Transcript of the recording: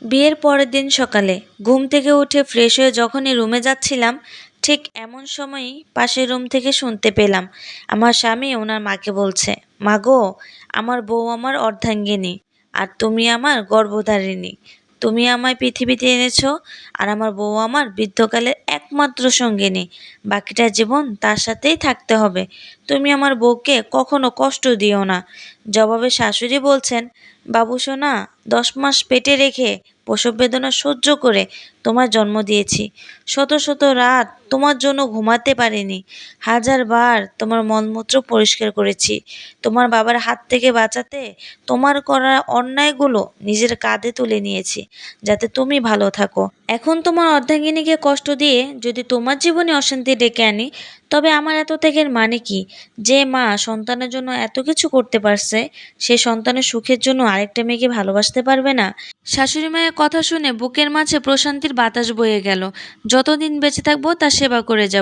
বিয়ের পরের দিন সকালে ঘুম থেকে উঠে ফ্রেশ হয়ে যখনই রুমে যাচ্ছিলাম, ঠিক এমন সময়ই পাশের রুম থেকে শুনতে পেলাম আমার স্বামী ওনার মাকে বলছে, মা গো, আমার বউ আমার অর্ধাঙ্গিনী, আর তুমি আমার গর্ভধারিণী। তুমি আমায় পৃথিবীতে এনেছো, আর আমার বউ আমার বৃদ্ধকালের একমাত্র সঙ্গিনী। বাকিটা জীবন তার সাথেই থাকতে হবে। তুমি আমার বউকে কখনো কষ্ট দিও না। জবাবে শাশুড়ি বলছেন, বাবু সোনা, 10 মাস পেটে রেখে প্রসব বেদনা সহ্য করে তোমার জন্ম দিয়েছি। শত শত রাত তোমার জন্য ঘুমাতে পারিনি। হাজারবার তোমার মলমূত্র পরিষ্কার করেছি। তোমার বাবার হাত থেকে বাঁচাতে তোমার করা অন্যায়গুলো নিজের কাঁধে তুলে নিয়েছি, যাতে তুমি ভালো থাকো। এখন তোমার অর্ধাঙ্গিনীকে কষ্ট দিয়ে যদি তোমার জীবনে অশান্তি ডেকে আনি, তবে আমার এত ত্যাগের মানে কি? যে মা সন্তানের জন্য এত কিছু করতে পারছে, সে সন্তানের সুখের জন্য আরেকটা মেয়েকে ভালোবাসতে পারবে না? শাশুড়ি মায়ের কথা শুনে বুকের মাঝে প্রশান্তির বাতাস বয়ে গেল। যতদিন বেঁচে থাকবো তার সেবা করে যাব।